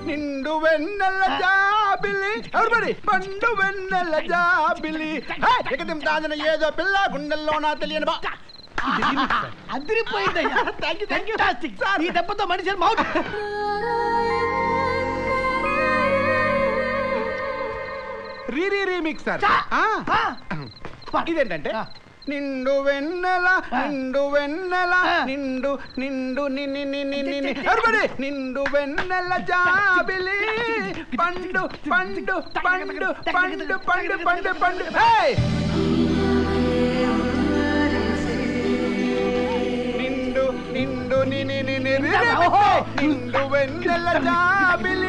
నిండు వెన్నెల జాబిలి ఎవరిబడి పండు వెన్నెల జాబిలి ఎకదిం దాదన ఏదో పిల్ల గుండెల్లో నా తెలియని బా అదిరిపోయిందయ్యా. ఈ దెబ్బతో మనిషి మౌత్. రీమిక్సర్ ఇదేంటంటే నిండు వెన్నెల నిండు వెన్నెల నిండు నిండు ఎవరిబడి నిండు వెన్నెల జాబిలి పండు పండు పండు పండు పండు పండు పండు నిండు నిండు నిండు వెన్నెల జాబిలి